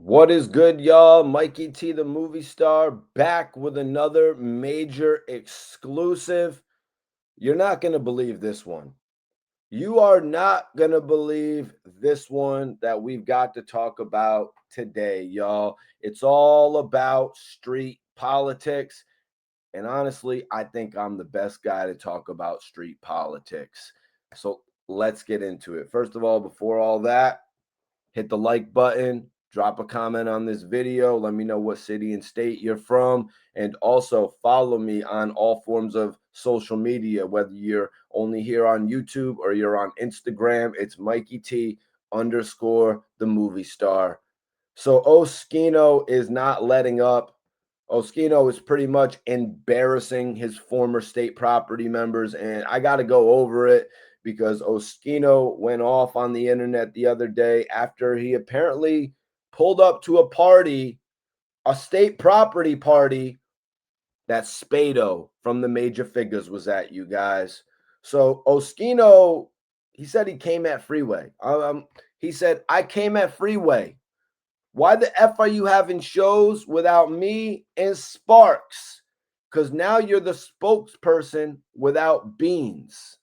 What is good, y'all? Mikey T, the movie star, back with another major exclusive. You're not going to believe this one. You are not going to believe this one that we've got to talk about today, y'all. It's all about street politics. And honestly, I think I'm the best guy to talk about street politics. So let's get into it. First of all, before all that, hit the like button, drop a comment on this video, let me know what city and state you're from, and also follow me on all forms of social media, whether you're only here on YouTube or you're on Instagram. It's Mikey T underscore the movie star. So Oschino is not letting up. Oschino is pretty much embarrassing his former state property members, and I got to go over it because Oschino went off on the internet the other day after he apparently pulled up to a party, a state property party that Spade-O from the Major Figures was at, you guys. So Oschino, he said he came at Freeway. He said, I came at Freeway. Why the F are you having shows without me and Sparks? Because now you're the spokesperson without Beans.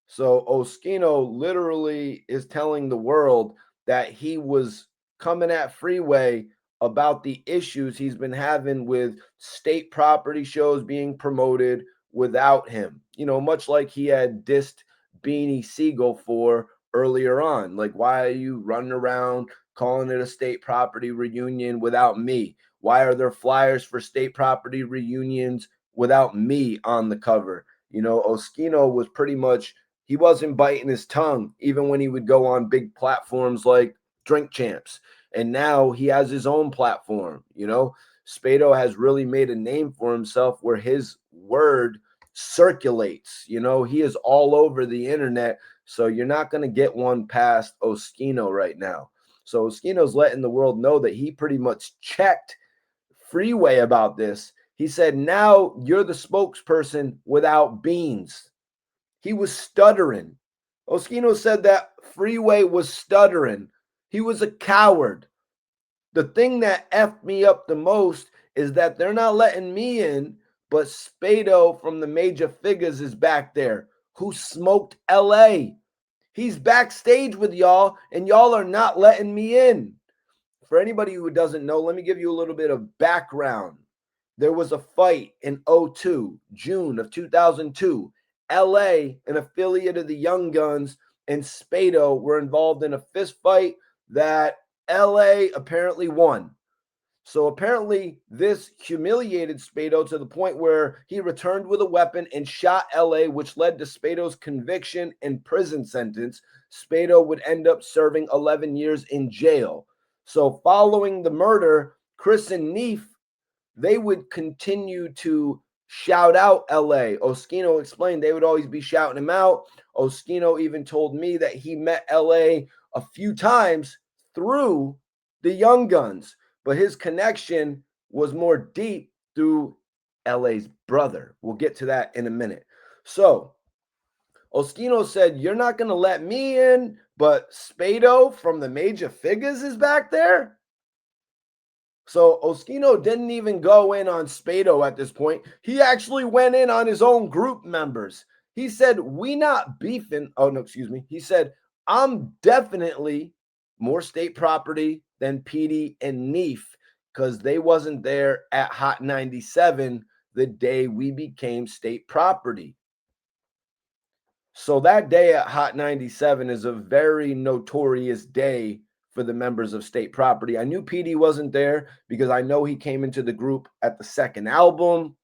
So Oschino literally is telling the world that he was coming at Freeway about the issues he's been having with state property shows being promoted without him. You know, much like he had dissed Beanie Siegel for earlier on. Like, why are you running around calling it a state property reunion without me? Why are there flyers for state property reunions without me on the cover? You know, Oschino was pretty much, he wasn't biting his tongue even when he would go on big platforms like Drink Champs. And now he has his own platform. You know, Spade-O has really made a name for himself where his word circulates. You know, he is all over the internet. So you're not going to get one past Oschino right now. So Oschino's letting the world know that he pretty much checked Freeway about this. He said, now you're the spokesperson without Beans. He was stuttering. Oschino said that Freeway was stuttering. He was a coward. The thing that effed me up the most is that they're not letting me in, but Spade-O from the Major Figures is back there, who smoked LA. He's backstage with y'all, and y'all are not letting me in. For anybody who doesn't know, let me give you a little bit of background. There was a fight in '02, June of 2002. LA, an affiliate of the Young Guns, and Spade-O were involved in a fist fight that LA apparently won. So apparently this humiliated Spade-O to the point where he returned with a weapon and shot LA, which led to Spade-O's conviction and prison sentence. Spade-O would end up serving 11 years in jail. So following the murder, Chris and Neef, they would continue to shout out LA. Oschino explained they would always be shouting him out. Oschino even told me that he met LA a few times through the Young Guns, but his connection was more deep through LA's brother. We'll get to that in a minute. So Oschino said, you're not going to let me in, but Spade-O from the Major Figures is back there? So Oschino didn't even go in on Spade-O at this point. He actually went in on his own group members. He said, we not beefing. Oh, no, excuse me. He said, I'm definitely more state property than Petey and Neef because they wasn't there at Hot 97 the day we became state property. So that day at Hot 97 is a very notorious day for the members of State Property. I knew PD wasn't there because I know he came into the group at the second album,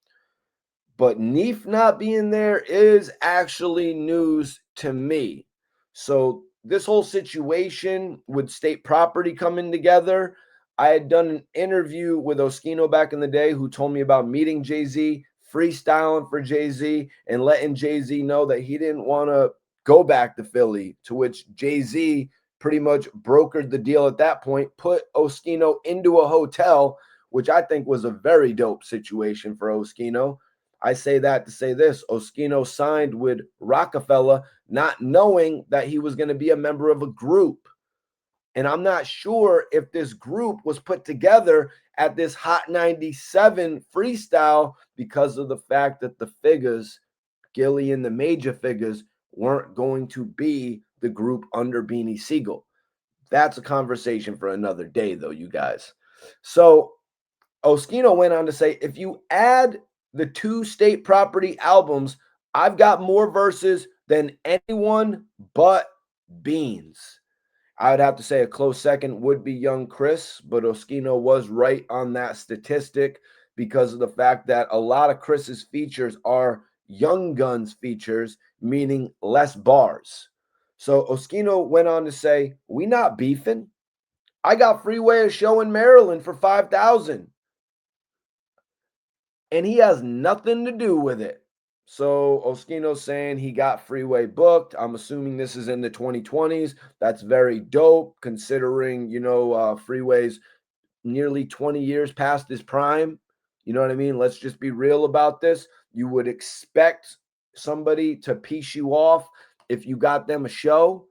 but Neef not being there is actually news to me. So this whole situation with State Property coming together, I had done an interview with Oschino back in the day who told me about meeting Jay-Z, freestyling for Jay-Z, and letting Jay-Z know that he didn't want to go back to Philly, to which Jay-Z pretty much brokered the deal at that point, put Oschino into a hotel, which I think was a very dope situation for Oschino. I say that to say this: Oschino signed with Rockefeller not knowing that he was going to be a member of a group. And I'm not sure if this group was put together at this Hot 97 freestyle because of the fact that the figures, Gilly and the major figures, weren't going to be the group under Beanie Siegel. That's a conversation for another day, though, you guys. So Oschino went on to say, if you add the two state property albums, I've got more verses than anyone but Beans. I would have to say a close second would be Young Chris, but Oschino was right on that statistic because of the fact that a lot of Chris's features are Young Guns features, meaning less bars. So Oschino went on to say, we not beefing. I got Freeway a show in Maryland for 5,000 and he has nothing to do with it. So Oschino's saying he got Freeway booked. I'm assuming this is in the 2020s. That's very dope considering, Freeway's nearly 20 years past his prime. You know what I mean? Let's just be real about this. You would expect somebody to piece you off if you got them a show.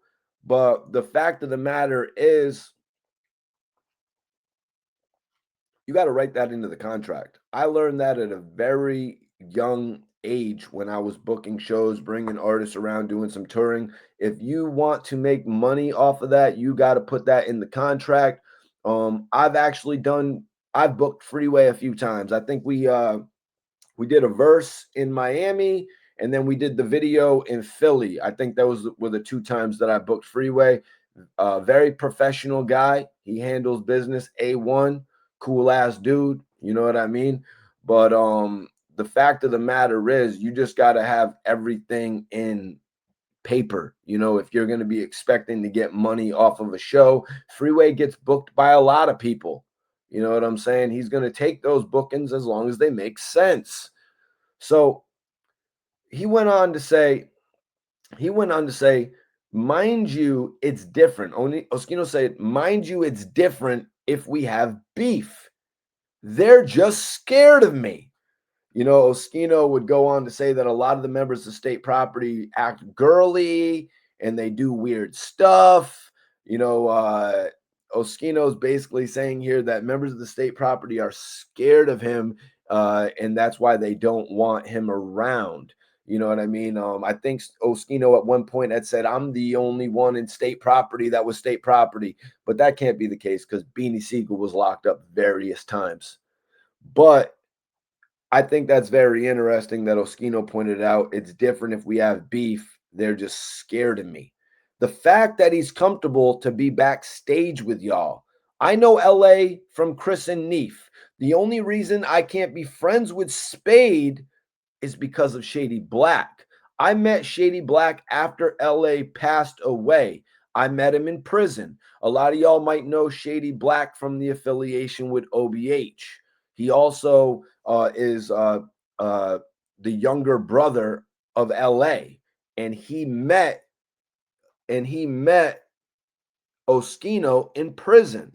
But the fact of the matter is, you got to write that into the contract. I learned that at a very young age when I was booking shows, bringing artists around, doing some touring. If you want to make money off of that, you got to put that in the contract. I've booked Freeway a few times. I think we did a verse in Miami and then we did the video in Philly. I think were the two times that I booked Freeway. Very professional guy. He handles business A1, cool ass dude. You know what I mean? But the fact of the matter is, you just got to have everything in paper. If you're going to be expecting to get money off of a show, Freeway gets booked by a lot of people. You know what I'm saying? He's going to take those bookings as long as they make sense. So he went on to say, mind you, it's different. Oschino said, mind you, it's different if we have beef. They're just scared of me. Oschino would go on to say that a lot of the members of state property act girly and they do weird stuff. Oschino's basically saying here that members of the state property are scared of him, and that's why they don't want him around. You know what I mean? I think Oschino at one point had said, I'm the only one in state property that was state property, but that can't be the case because Beanie Siegel was locked up various times. But I think that's very interesting that Oschino pointed out. It's different if we have beef. They're just scared of me. The fact that he's comfortable to be backstage with y'all. I know LA from Chris and Neef. The only reason I can't be friends with Spade is because of Shady Black. I met Shady Black after LA passed away. I met him in prison. A lot of y'all might know Shady Black from the affiliation with OBH. He also is the younger brother of LA, and he met Oschino in prison.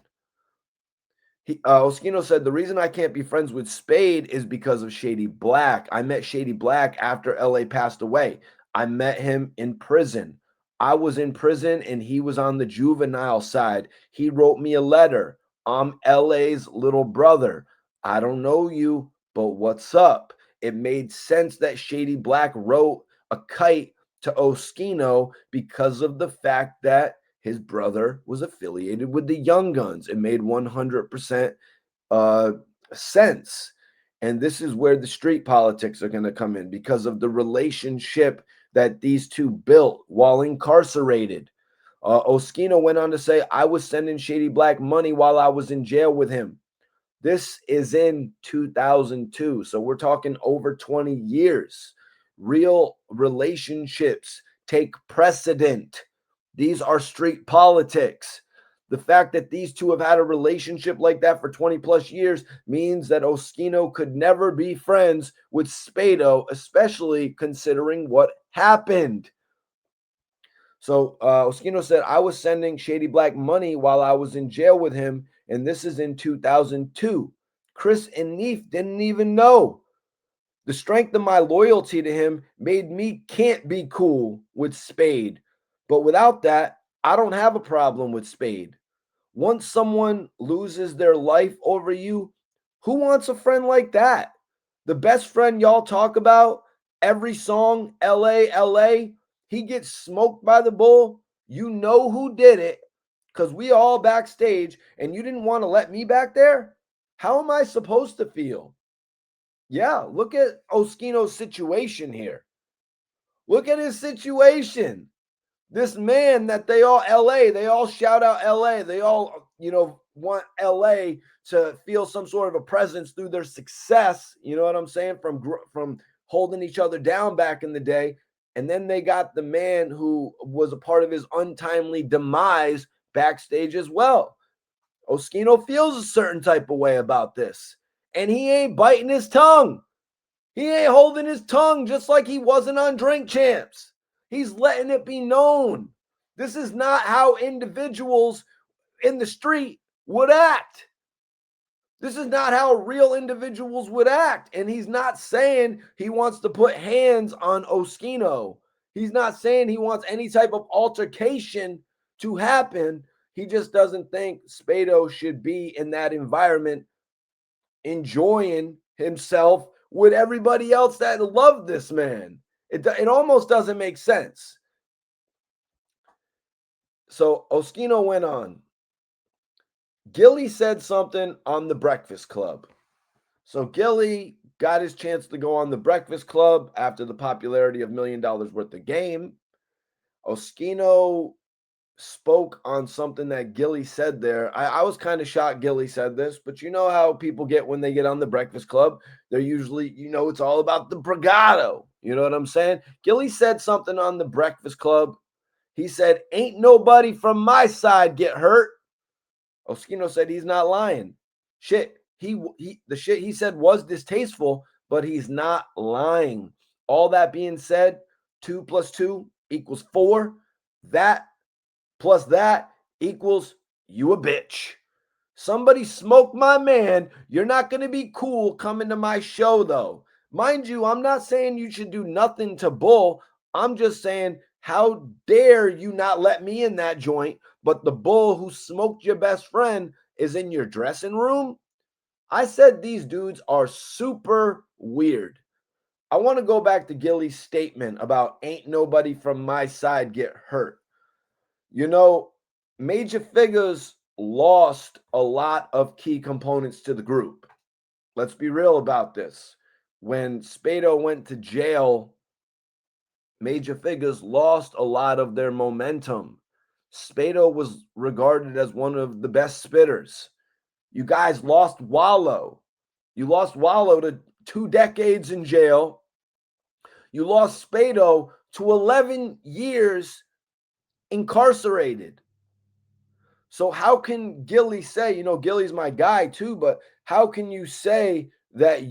Oschino said, the reason I can't be friends with Spade is because of Shady Black. I met Shady Black after LA passed away. I met him in prison. I was in prison and he was on the juvenile side. He wrote me a letter. I'm LA's little brother. I don't know you, but what's up? It made sense that Shady Black wrote a kite to Oschino because of the fact that his brother was affiliated with the Young Guns. It made 100% sense. And this is where the street politics are going to come in because of the relationship that these two built while incarcerated. Oschino went on to say, I was sending Shady Black money while I was in jail with him. This is in 2002. So we're talking over 20 years. Real relationships take precedent. These are street politics. The fact that these two have had a relationship like that for 20 plus years means that Oschino could never be friends with Spade-O, especially considering what happened. So Oschino said, I was sending Shady Black money while I was in jail with him, and this is in 2002. Chris and Neef didn't even know. The strength of my loyalty to him made me can't be cool with Spade. But without that, I don't have a problem with Spade. Once someone loses their life over you, who wants a friend like that? The best friend y'all talk about every song, LA, LA, he gets smoked by the bull. You know who did it because we all backstage and you didn't want to let me back there. How am I supposed to feel? Yeah, look at Oschino's situation here. Look at his situation. This man that they all LA, they all shout out LA. They all, want LA to feel some sort of a presence through their success. You know what I'm saying? From holding each other down back in the day. And then they got the man who was a part of his untimely demise backstage as well. Oschino feels a certain type of way about this. And he ain't biting his tongue. He ain't holding his tongue just like he wasn't on Drink Champs. He's letting it be known. This is not how individuals in the street would act. This is not how real individuals would act. And he's not saying he wants to put hands on Oschino. He's not saying he wants any type of altercation to happen. He just doesn't think Spade-O should be in that environment enjoying himself with everybody else that loved this man. It almost doesn't make sense. So Oschino went on. Gilly said something on the Breakfast Club. So Gilly got his chance to go on the Breakfast Club after the popularity of $1 million worth of game. Oschino spoke on something that Gilly said there. I was kind of shocked Gilly said this, but you know how people get when they get on the Breakfast Club? They're usually, it's all about the bravado. You know what I'm saying? Gilly said something on the Breakfast Club. He said, "Ain't nobody from my side get hurt." Oschino said he's not lying. Shit, the shit he said was distasteful, but he's not lying. All that being said, 2 plus 2 equals 4. That plus that equals you a bitch. Somebody smoked my man. You're not going to be cool coming to my show, though. Mind you, I'm not saying you should do nothing to Bull. I'm just saying, how dare you not let me in that joint, but the Bull who smoked your best friend is in your dressing room? I said these dudes are super weird. I want to go back to Gilly's statement about ain't nobody from my side get hurt. Major Figures lost a lot of key components to the group. Let's be real about this. When Spade-O went to jail, Major Figures lost a lot of their momentum. Spade-O was regarded as one of the best spitters. You guys lost Wallow. You lost Wallow to 2 decades in jail. You lost Spade-O to 11 years incarcerated. So how can Gilly say, Gilly's my guy too, but how can you say that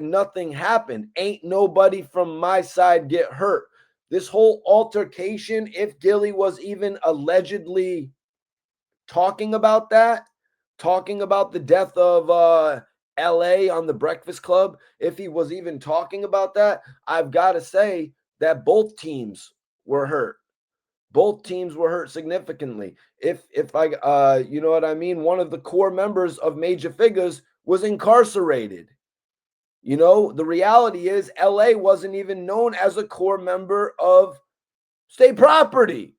nothing happened? Ain't nobody from my side get hurt. This whole altercation, if Gilly was even allegedly talking about that, talking about the death of LA on the Breakfast Club, if he was even talking about that, I've got to say that both teams were hurt. Both teams were hurt significantly. If I you know what I mean, one of the core members of Major Figures was incarcerated. The reality is LA wasn't even known as a core member of state property.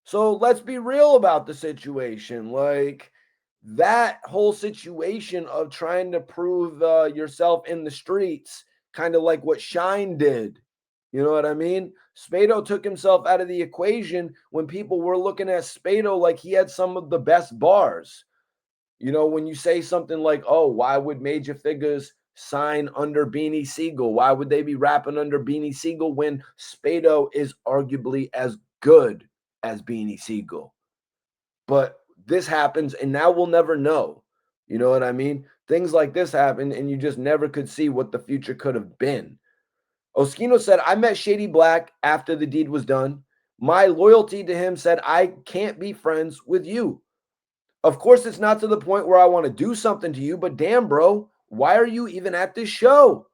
So let's be real about the situation. Like that whole situation of trying to prove yourself in the streets, kind of like what Shine did. You know what I mean? Spade-O took himself out of the equation when people were looking at Spade-O like he had some of the best bars. When you say something like, "Oh, why would Major Figures sign under Beanie Siegel? Why would they be rapping under Beanie Siegel when Spade-O is arguably as good as Beanie Siegel?" But this happens, and now we'll never know. You know what I mean? Things like this happen, and you just never could see what the future could have been. Oschino said, "I met Shady Black after the deed was done. My loyalty to him said I can't be friends with you. Of course, it's not to the point where I want to do something to you, but damn, bro, why are you even at this show?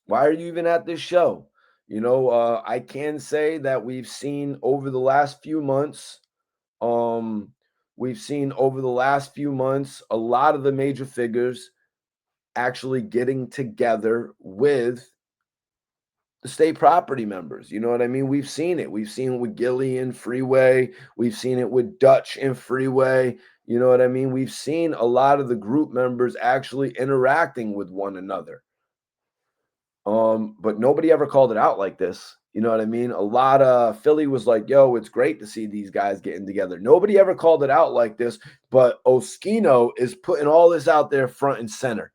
Why are you even at this show?" I can say that we've seen over the last few months Um, we've seen over the last few months a lot of the major figures actually getting together with the state property members. You know what I mean? We've seen it. We've seen it with Gilly and Freeway. We've seen it with Dutch and Freeway. You know what I mean? We've seen a lot of the group members actually interacting with one another. But nobody ever called it out like this. You know what I mean? A lot of Philly was like, yo, it's great to see these guys getting together. Nobody ever called it out like this, but Oschino is putting all this out there front and center.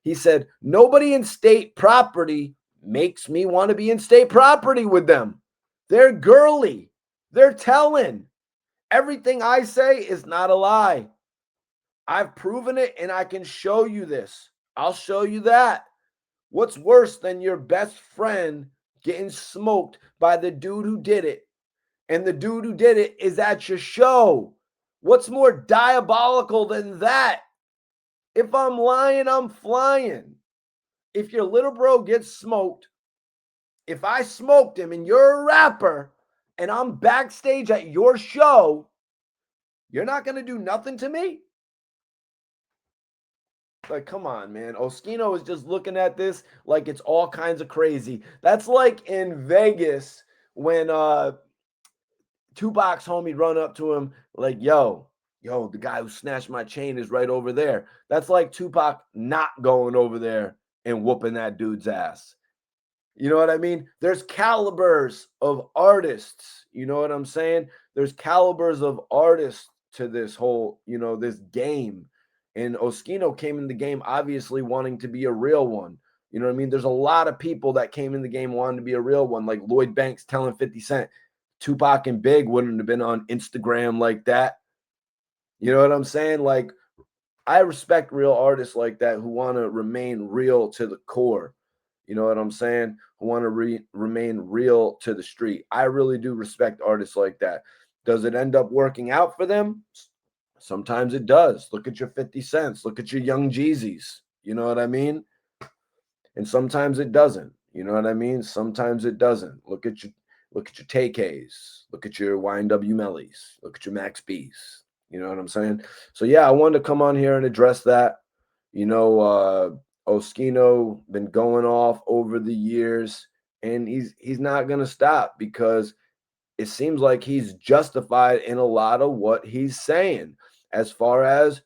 He said, nobody in state property makes me want to be in state property with them. They're girly. They're telling. Everything I say is not a lie. I've proven it and I can show you this. I'll show you that. What's worse than your best friend getting smoked by the dude who did it? And the dude who did it is at your show. What's more diabolical than that? If I'm lying, I'm flying. If your little bro gets smoked, if I smoked him and you're a rapper and I'm backstage at your show, you're not going to do nothing to me? Like, come on, man. Oschino is just looking at this like it's all kinds of crazy. That's like in Vegas when Tupac's homie run up to him like, yo, the guy who snatched my chain is right over there. That's like Tupac not going over there and whooping that dude's ass. You know what I mean? There's calibers of artists. You know what I'm saying? There's calibers of artists to this whole, this game. And Oschino came in the game obviously wanting to be a real one. You know what I mean? There's a lot of people that came in the game wanting to be a real one, like Lloyd Banks telling 50 Cent, Tupac and Big wouldn't have been on Instagram like that. You know what I'm saying? Like, I respect real artists like that who want to remain real to the core. You know what I'm saying? Who want to remain real to the street. I really do respect artists like that. Does it end up working out for them? Sometimes it does. Look at your 50 Cents. Look at your Young Jeezys. You know what I mean? And sometimes it doesn't. You know what I mean? Sometimes it doesn't. Look at your TKs. Look at your YNW Mellies. Look at your Max B's. You know what I'm saying? So yeah, I wanted to come on here and address that. Oschino been going off over the years, and he's not gonna stop because it seems like he's justified in a lot of what he's saying as far as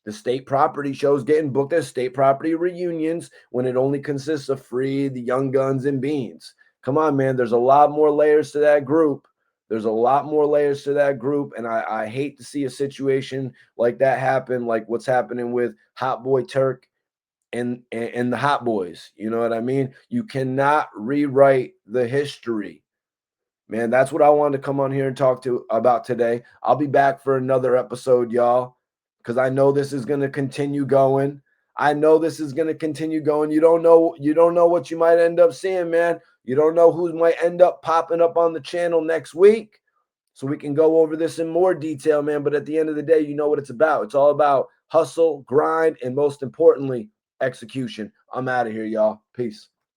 the state property shows getting booked as state property reunions when it only consists of Free, the Young Guns, and Beans. Come on, man. There's a lot more layers to that group. There's a lot more layers to that group. And I hate to see a situation like that happen, like what's happening with Hot Boy Turk and the Hot Boys. You know what I mean? You cannot rewrite the history. Man, that's what I wanted to come on here and talk to about today. I'll be back for another episode, y'all, because I know this is going to continue going. I know this is going to continue going. You don't know what you might end up seeing, man. You don't know who might end up popping up on the channel next week. So we can go over this in more detail, man. But at the end of the day, you know what it's about. It's all about hustle, grind, and most importantly, execution. I'm out of here, y'all. Peace.